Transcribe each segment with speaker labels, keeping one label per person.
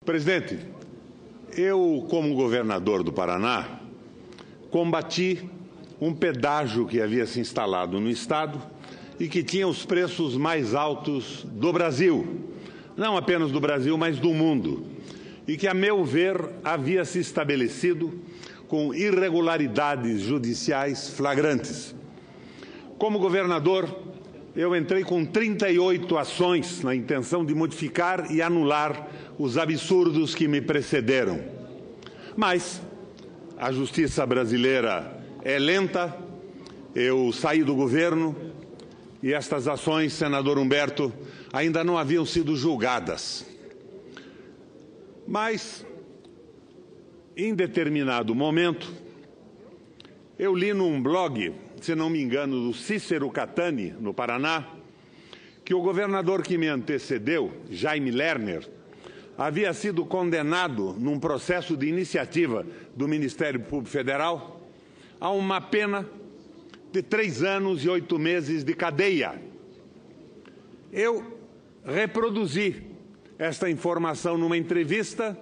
Speaker 1: Presidente, eu, como governador do Paraná, combati um pedágio que havia se instalado no Estado e que tinha os preços mais altos do Brasil, não apenas do Brasil, mas do mundo, e que, a meu ver, havia se estabelecido com irregularidades judiciais flagrantes. Como governador, eu entrei com 38 ações na intenção de modificar e anular os absurdos que me precederam. Mas a justiça brasileira é lenta, eu saí do governo e estas ações, senador Humberto, ainda não haviam sido julgadas. Mas, em determinado momento, eu li num blog, se não me engano, do Cícero Catani, no Paraná, que o governador que me antecedeu, Jaime Lerner, havia sido condenado num processo de iniciativa do Ministério Público Federal a uma pena de 3 anos e 8 meses de cadeia. Eu reproduzi esta informação numa entrevista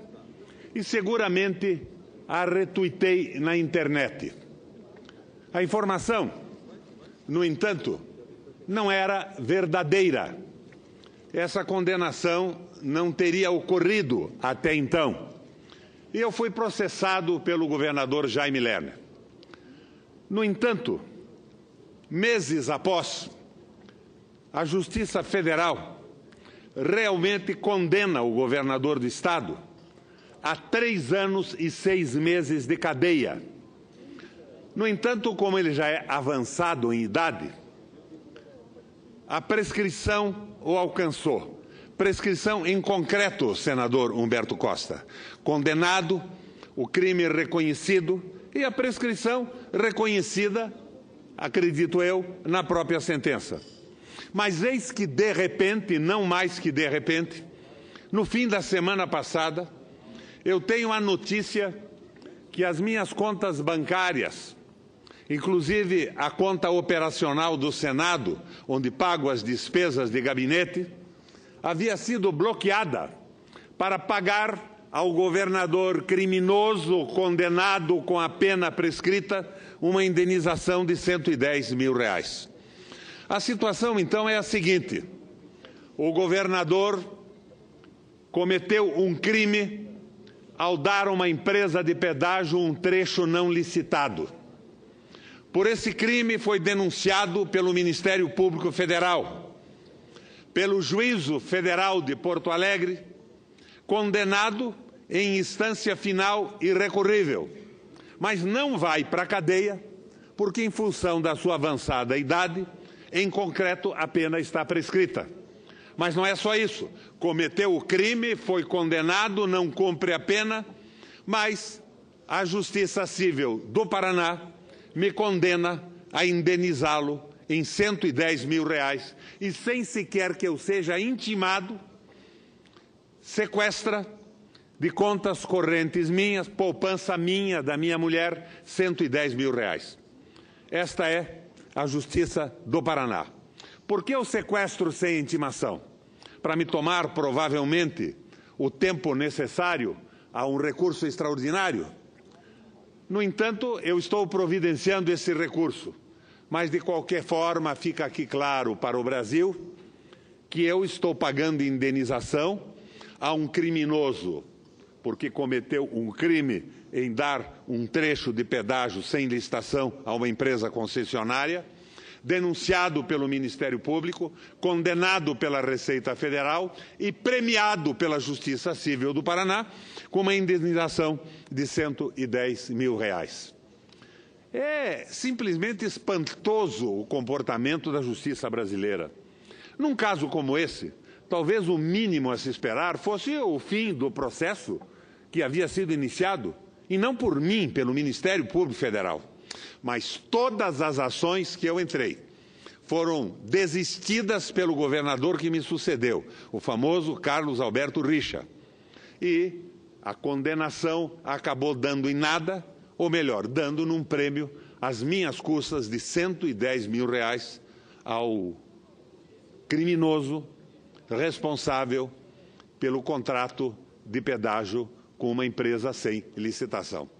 Speaker 1: e seguramente a retuitei na internet. A informação, no entanto, não era verdadeira. Essa condenação não teria ocorrido até então. E eu fui processado pelo governador Jaime Lerner. No entanto, meses após, a Justiça Federal realmente condena o governador do Estado a 3 anos e 6 meses de cadeia. No entanto, como ele já é avançado em idade, a prescrição o alcançou. Prescrição em concreto, senador Humberto Costa. Condenado, o crime reconhecido e a prescrição reconhecida, acredito eu, na própria sentença. Mas eis que, de repente, não mais que de repente, no fim da semana passada, eu tenho a notícia que as minhas contas bancárias, inclusive a conta operacional do Senado, onde pago as despesas de gabinete, havia sido bloqueada para pagar ao governador criminoso condenado com a pena prescrita uma indenização de R$110 mil. A situação, então, é a seguinte: o governador cometeu um crime ao dar a uma empresa de pedágio um trecho não licitado. Por esse crime foi denunciado pelo Ministério Público Federal, pelo Juízo Federal de Porto Alegre, condenado em instância final irrecorrível, mas não vai para a cadeia porque, em função da sua avançada idade, em concreto, a pena está prescrita. Mas não é só isso. Cometeu o crime, foi condenado, não cumpre a pena, mas a Justiça Civil do Paraná me condena a indenizá-lo em R$110 mil e, sem sequer que eu seja intimado, sequestra de contas correntes minhas, poupança minha, da minha mulher, R$110 mil. Esta é a Justiça do Paraná. Por que o sequestro sem intimação? Para me tomar, provavelmente, o tempo necessário a um recurso extraordinário? No entanto, eu estou providenciando esse recurso, mas, de qualquer forma, fica aqui claro para o Brasil que eu estou pagando indenização a um criminoso, porque cometeu um crime em dar um trecho de pedágio sem licitação a uma empresa concessionária, denunciado pelo Ministério Público, condenado pela Receita Federal e premiado pela Justiça Civil do Paraná com uma indenização de R$110 mil. É simplesmente espantoso o comportamento da justiça brasileira. Num caso como esse, talvez o mínimo a se esperar fosse o fim do processo que havia sido iniciado, e não por mim, pelo Ministério Público Federal. Mas todas as ações que eu entrei foram desistidas pelo governador que me sucedeu, o famoso Carlos Alberto Richa. E a condenação acabou dando em nada, ou melhor, dando num prêmio às minhas custas de R$110 mil ao criminoso responsável pelo contrato de pedágio com uma empresa sem licitação.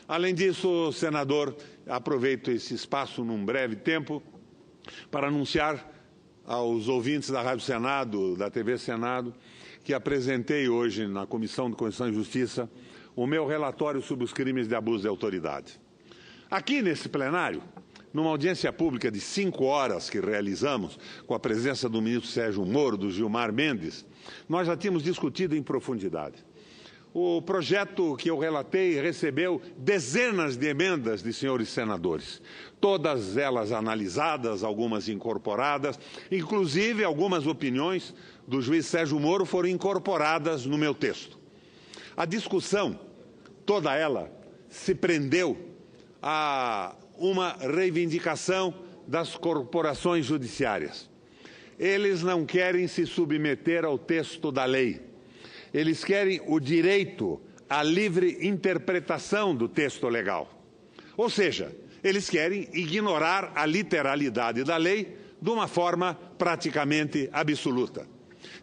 Speaker 1: Além disso, senador, aproveito esse espaço num breve tempo para anunciar aos ouvintes da Rádio Senado, da TV Senado, que apresentei hoje na Comissão de Constituição e Justiça o meu relatório sobre os crimes de abuso de autoridade. Aqui nesse plenário, numa audiência pública de 5 horas que realizamos, com a presença do ministro Sérgio Moro, do Gilmar Mendes, nós já tínhamos discutido em profundidade. O projeto que eu relatei recebeu dezenas de emendas de senhores senadores, todas elas analisadas, algumas incorporadas, inclusive algumas opiniões do juiz Sérgio Moro foram incorporadas no meu texto. A discussão, toda ela, se prendeu a uma reivindicação das corporações judiciárias. Eles não querem se submeter ao texto da lei. Eles querem o direito à livre interpretação do texto legal. Ou seja, eles querem ignorar a literalidade da lei de uma forma praticamente absoluta.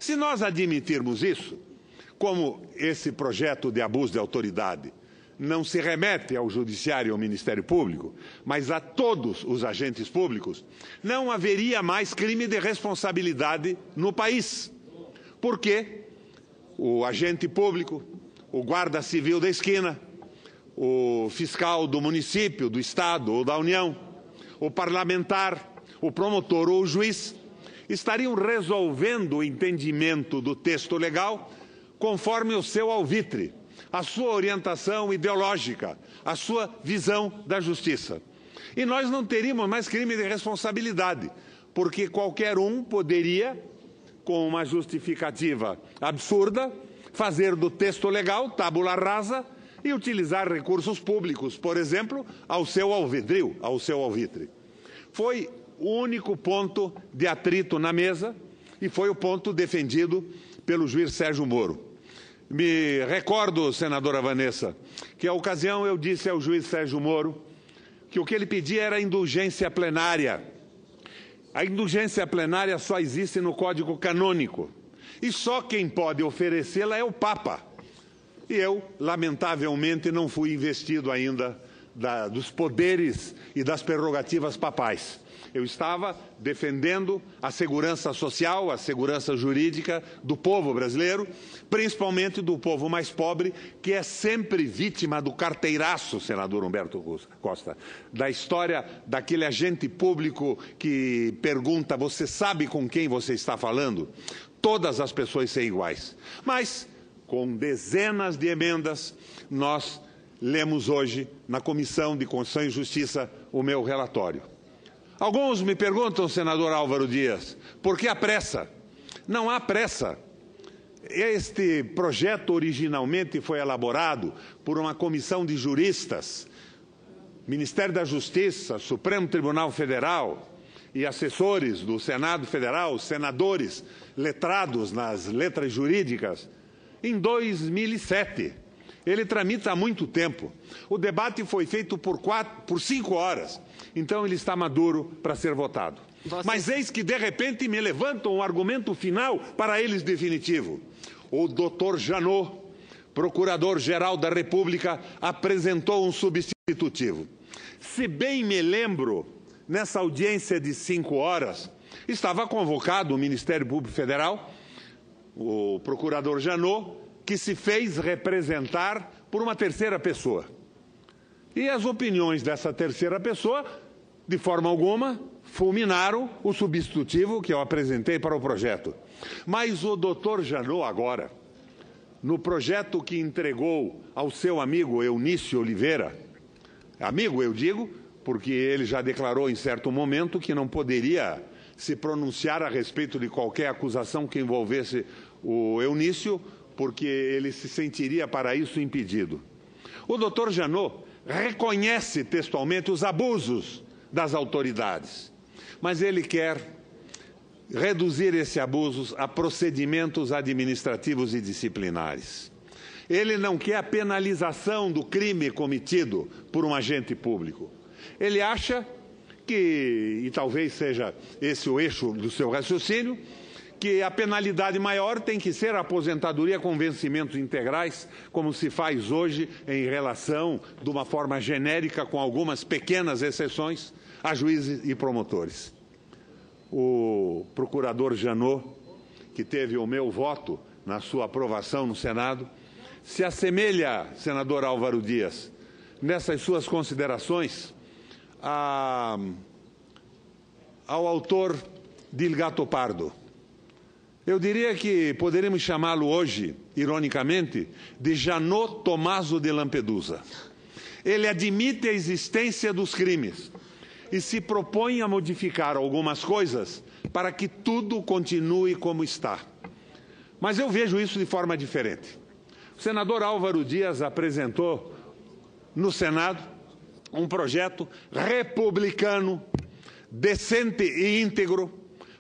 Speaker 1: Se nós admitirmos isso, como esse projeto de abuso de autoridade não se remete ao Judiciário e ao Ministério Público, mas a todos os agentes públicos, não haveria mais crime de responsabilidade no país. Por quê? O agente público, o guarda civil da esquina, o fiscal do município, do estado ou da União, o parlamentar, o promotor ou o juiz, estariam resolvendo o entendimento do texto legal conforme o seu alvitre, a sua orientação ideológica, a sua visão da justiça. E nós não teríamos mais crime de responsabilidade, porque qualquer um poderia, com uma justificativa absurda, fazer do texto legal tábula rasa e utilizar recursos públicos, por exemplo, ao seu alvitre. Foi o único ponto de atrito na mesa e foi o ponto defendido pelo juiz Sérgio Moro. Me recordo, senadora Vanessa, que, à ocasião, eu disse ao juiz Sérgio Moro que o que ele pedia era indulgência plenária. A indulgência plenária só existe no Código Canônico e só quem pode oferecê-la é o Papa. E eu, lamentavelmente, não fui investido ainda dos poderes e das prerrogativas papais. Eu estava defendendo a segurança social, a segurança jurídica do povo brasileiro, principalmente do povo mais pobre, que é sempre vítima do carteiraço, senador Humberto Costa, da história daquele agente público que pergunta: você sabe com quem você está falando? Todas as pessoas são iguais. Mas, com dezenas de emendas, nós lemos hoje, na Comissão de Constituição e Justiça, o meu relatório. Alguns me perguntam, senador Álvaro Dias, por que a pressa? Não há pressa. Este projeto originalmente foi elaborado por uma comissão de juristas, Ministério da Justiça, Supremo Tribunal Federal e assessores do Senado Federal, senadores letrados nas letras jurídicas, em 2007. Ele tramita há muito tempo. O debate foi feito por 5 horas. Então ele está maduro para ser votado. Mas eis que, de repente, me levantam um argumento final, para eles definitivo. O doutor Janot, procurador-geral da República, apresentou um substitutivo. Se bem me lembro, nessa audiência de 5 horas, estava convocado o Ministério Público Federal, o procurador Janot, que se fez representar por uma terceira pessoa. E as opiniões dessa terceira pessoa, de forma alguma, fulminaram o substitutivo que eu apresentei para o projeto. Mas o doutor Janot agora, no projeto que entregou ao seu amigo Eunício Oliveira, amigo eu digo, porque ele já declarou em certo momento que não poderia se pronunciar a respeito de qualquer acusação que envolvesse o Eunício, porque ele se sentiria para isso impedido. O doutor Janot reconhece textualmente os abusos das autoridades, mas ele quer reduzir esses abusos a procedimentos administrativos e disciplinares. Ele não quer a penalização do crime cometido por um agente público. Ele acha que, e talvez seja esse o eixo do seu raciocínio, que a penalidade maior tem que ser a aposentadoria com vencimentos integrais, como se faz hoje em relação, de uma forma genérica, com algumas pequenas exceções, a juízes e promotores. O procurador Janot, que teve o meu voto na sua aprovação no Senado, se assemelha, senador Álvaro Dias, nessas suas considerações, ao autor de Il Gatto Pardo. Eu diria que poderíamos chamá-lo hoje, ironicamente, de Janot Tommaso de Lampedusa. Ele admite a existência dos crimes e se propõe a modificar algumas coisas para que tudo continue como está. Mas eu vejo isso de forma diferente. O senador Álvaro Dias apresentou no Senado um projeto republicano, decente e íntegro,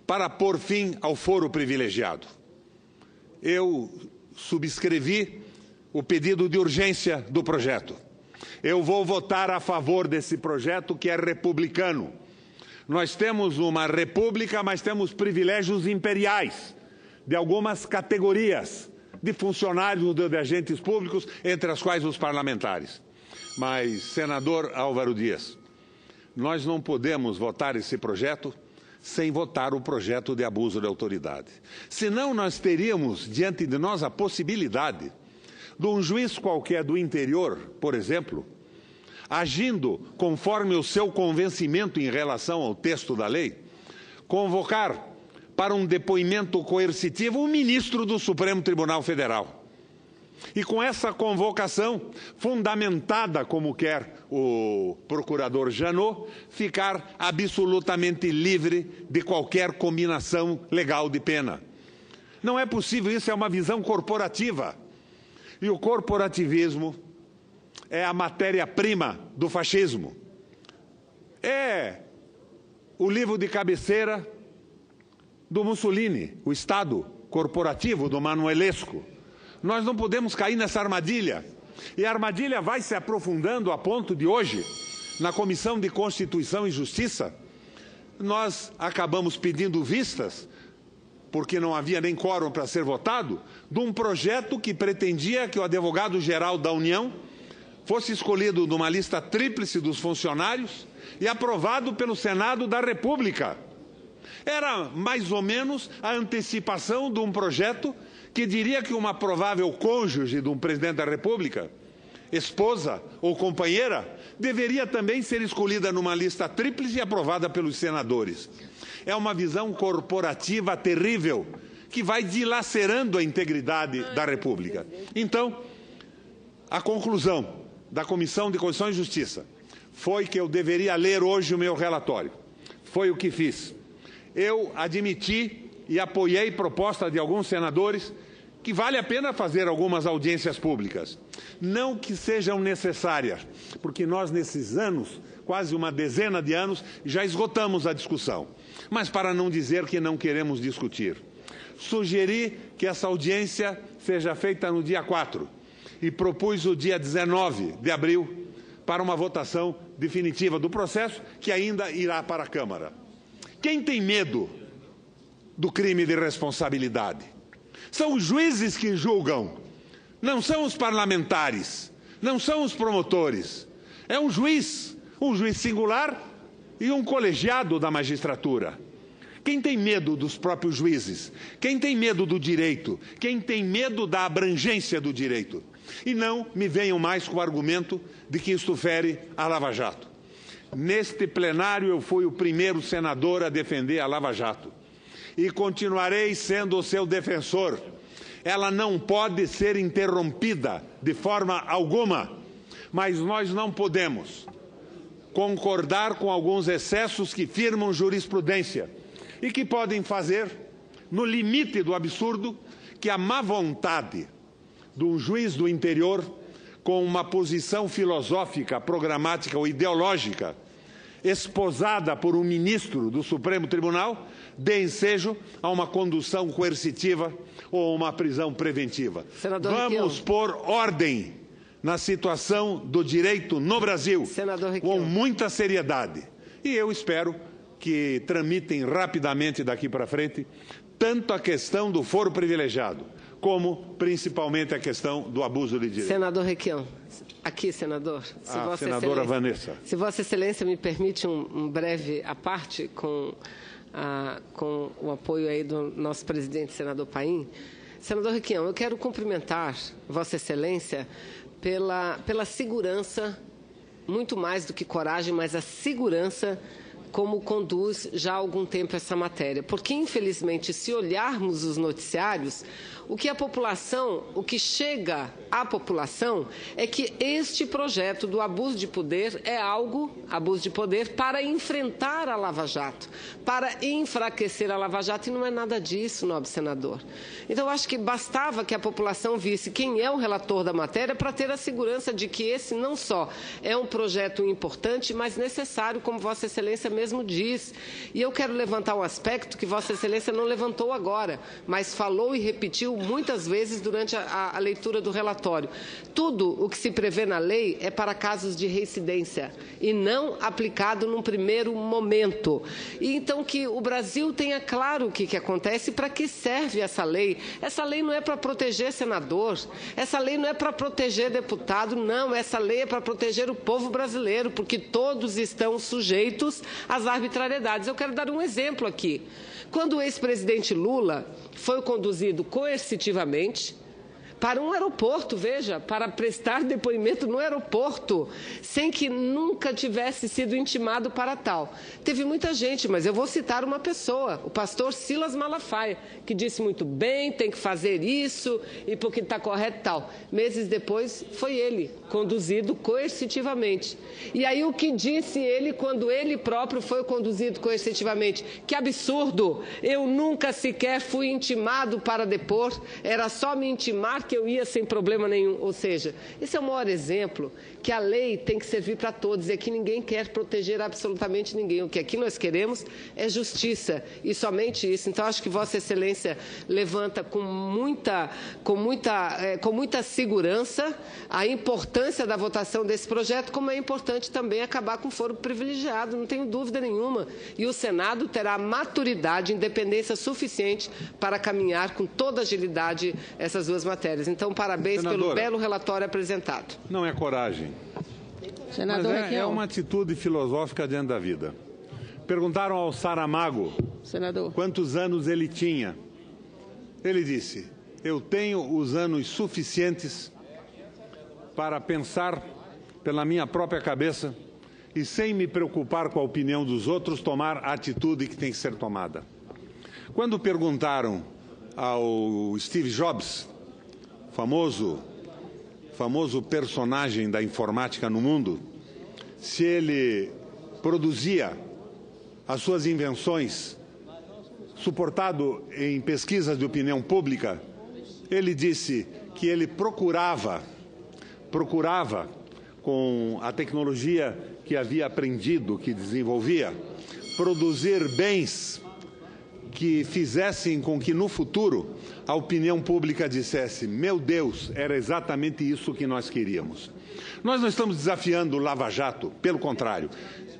Speaker 1: para pôr fim ao foro privilegiado. Eu subscrevi o pedido de urgência do projeto. Eu vou votar a favor desse projeto, que é republicano. Nós temos uma república, mas temos privilégios imperiais de algumas categorias de funcionários, de agentes públicos, entre as quais os parlamentares. Mas, senador Álvaro Dias, nós não podemos votar esse projeto sem votar o projeto de abuso de autoridade. Senão, nós teríamos diante de nós a possibilidade de um juiz qualquer do interior, por exemplo, agindo conforme o seu convencimento em relação ao texto da lei, convocar para um depoimento coercitivo um ministro do Supremo Tribunal Federal. E com essa convocação, fundamentada como quer o procurador Janot, ficar absolutamente livre de qualquer combinação legal de pena. Não é possível, isso é uma visão corporativa. E o corporativismo é a matéria-prima do fascismo. É o livro de cabeceira do Mussolini, o Estado corporativo do Manuelesco. Nós não podemos cair nessa armadilha. E a armadilha vai se aprofundando a ponto de hoje, na Comissão de Constituição e Justiça, nós acabamos pedindo vistas, porque não havia nem quórum para ser votado, de um projeto que pretendia que o advogado-geral da União fosse escolhido numa lista tríplice dos funcionários e aprovado pelo Senado da República. Era mais ou menos a antecipação de um projeto que diria que uma provável cônjuge de um presidente da República, esposa ou companheira, deveria também ser escolhida numa lista tríplice e aprovada pelos senadores. É uma visão corporativa terrível que vai dilacerando a integridade da República. Então, a conclusão da Comissão de Constituição e Justiça foi que eu deveria ler hoje o meu relatório. Foi o que fiz. Eu admiti e apoiei proposta de alguns senadores que vale a pena fazer algumas audiências públicas. Não que sejam necessárias, porque nós, nesses anos, quase uma dezena de anos, já esgotamos a discussão. Mas para não dizer que não queremos discutir, sugeri que essa audiência seja feita no dia 4 e propus o dia 19 de abril para uma votação definitiva do processo, que ainda irá para a Câmara. Quem tem medo do crime de responsabilidade? São os juízes que julgam, não são os parlamentares, não são os promotores. É um juiz singular e um colegiado da magistratura. Quem tem medo dos próprios juízes? Quem tem medo do direito? Quem tem medo da abrangência do direito? E não me venham mais com o argumento de que isto fere a Lava Jato. Neste plenário eu fui o primeiro senador a defender a Lava Jato. E continuarei sendo o seu defensor. Ela não pode ser interrompida de forma alguma, mas nós não podemos concordar com alguns excessos que firmam jurisprudência e que podem fazer, no limite do absurdo, que a má vontade de um juiz do interior com uma posição filosófica, programática ou ideológica esposada por um ministro do Supremo Tribunal dê ensejo a uma condução coercitiva ou uma prisão preventiva. Vamos pôr ordem na situação do direito no Brasil com muita seriedade. E eu espero que tramitem rapidamente daqui para frente tanto a questão do foro privilegiado, como principalmente a questão do abuso de direito.
Speaker 2: Senador Requião, aqui, senador.
Speaker 1: Senadora Vanessa.
Speaker 2: Se Vossa Excelência me permite um breve à parte com o apoio aí do nosso presidente, senador Paim. Senador Requião, eu quero cumprimentar Vossa Excelência pela segurança, muito mais do que coragem, mas a segurança como conduz já há algum tempo essa matéria. Porque, infelizmente, se olharmos os noticiários, o que chega à população é que este projeto do abuso de poder é abuso de poder para enfrentar a Lava Jato, para enfraquecer a Lava Jato, e não é nada disso, nobre senador. Então, eu acho que bastava que a população visse quem é o relator da matéria para ter a segurança de que esse não só é um projeto importante, mas necessário, como Vossa Excelência mesmo diz. E eu quero levantar um aspecto que Vossa Excelência não levantou agora, mas falou e repetiu muitas vezes durante a leitura do relatório. Tudo o que se prevê na lei é para casos de reincidência e não aplicado num primeiro momento. E então que o Brasil tenha claro o que acontece e para que serve essa lei. Essa lei não é para proteger senador, essa lei não é para proteger deputado, não. Essa lei é para proteger o povo brasileiro, porque todos estão sujeitos às arbitrariedades. Eu quero dar um exemplo aqui. Quando o ex-presidente Lula foi conduzido coercitivamente para um aeroporto, veja, para prestar depoimento no aeroporto, sem que nunca tivesse sido intimado para tal. Teve muita gente, mas eu vou citar uma pessoa, o pastor Silas Malafaia, que disse muito bem, tem que fazer isso, e porque está correto tal. Meses depois, foi ele conduzido coercitivamente. E aí o que disse ele quando ele próprio foi conduzido coercitivamente? Que absurdo! Eu nunca sequer fui intimado para depor, era só me intimar que eu ia sem problema nenhum. Ou seja, esse é o maior exemplo que a lei tem que servir para todos e aqui ninguém quer proteger absolutamente ninguém. O que aqui nós queremos é justiça e somente isso. Então, acho que Vossa Excelência levanta com muita segurança a importância da votação desse projeto, como é importante também acabar com o foro privilegiado, não tenho dúvida nenhuma. E o Senado terá maturidade, independência suficiente para caminhar com toda agilidade essas duas matérias. Então, parabéns pelo belo relatório apresentado.
Speaker 1: Não é coragem,
Speaker 2: Senador
Speaker 1: mas é uma atitude filosófica diante da vida. Perguntaram ao Saramago quantos anos ele tinha. Ele disse: eu tenho os anos suficientes para pensar pela minha própria cabeça e, sem me preocupar com a opinião dos outros, tomar a atitude que tem que ser tomada. Quando perguntaram ao Steve Jobs, famoso personagem da informática no mundo, se ele produzia as suas invenções suportado em pesquisas de opinião pública, ele disse que ele procurava com a tecnologia que havia aprendido, que desenvolvia, produzir bens que fizessem com que no futuro a opinião pública dissesse: meu Deus, era exatamente isso que nós queríamos. Nós não estamos desafiando o Lava Jato, pelo contrário,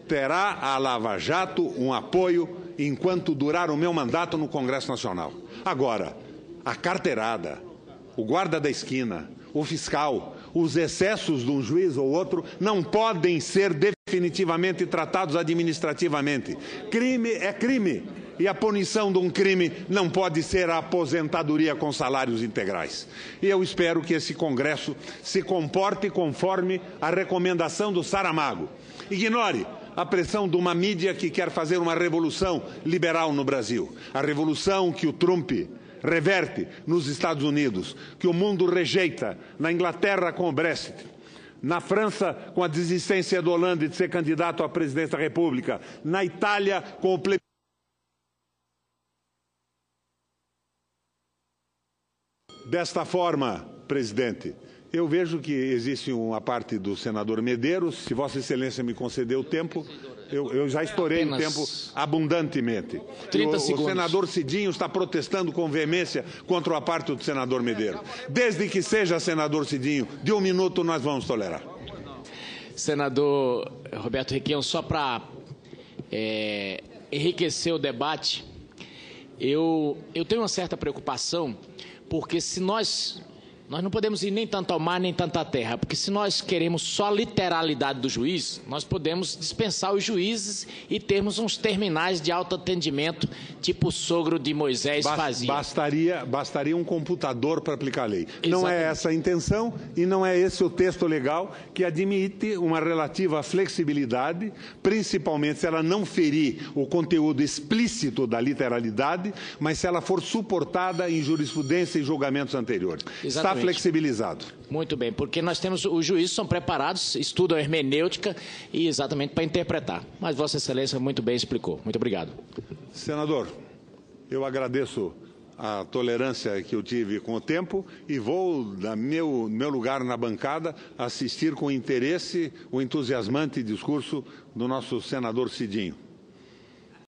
Speaker 1: terá a Lava Jato um apoio enquanto durar o meu mandato no Congresso Nacional. Agora, a carteirada, o guarda da esquina, o fiscal, os excessos de um juiz ou outro não podem ser definitivamente tratados administrativamente. Crime é crime. E a punição de um crime não pode ser a aposentadoria com salários integrais. E eu espero que esse Congresso se comporte conforme a recomendação do Saramago. Ignore a pressão de uma mídia que quer fazer uma revolução liberal no Brasil. A revolução que o Trump reverte nos Estados Unidos, que o mundo rejeita na Inglaterra com o Brexit, na França com a desistência do Hollande de ser candidato à presidência da República, na Itália com o plebiscito. Desta forma, presidente, eu vejo que existe uma parte do senador Medeiros. Se Vossa Excelência me conceder o tempo, eu já estourei o tempo abundantemente.
Speaker 3: 30 segundos.
Speaker 1: O senador Cidinho está protestando com veemência contra a parte do senador Medeiros. Desde que seja senador Cidinho, de 1 minuto nós vamos tolerar.
Speaker 3: Senador Roberto Requião, só para enriquecer o debate, Eu tenho uma certa preocupação, porque se nós não podemos ir nem tanto ao mar, nem tanto à terra, porque se nós queremos só a literalidade do juiz, nós podemos dispensar os juízes e termos uns terminais de autoatendimento, tipo o sogro de Moisés fazia.
Speaker 1: Bastaria um computador para aplicar a lei.
Speaker 3: Exatamente.
Speaker 1: Não é essa a intenção e não é esse o texto legal, que admite uma relativa flexibilidade, principalmente se ela não ferir o conteúdo explícito da literalidade, mas se ela for suportada em jurisprudência e julgamentos anteriores.
Speaker 3: Exatamente.
Speaker 1: Está flexibilizado.
Speaker 3: Muito bem, porque nós temos, os juízes são preparados, estudam a hermenêutica e exatamente para interpretar. Mas Vossa Excelência muito bem explicou. Muito obrigado.
Speaker 1: Senador, eu agradeço a tolerância que eu tive com o tempo e vou, no meu lugar na bancada, assistir com interesse o entusiasmante discurso do nosso senador Cidinho.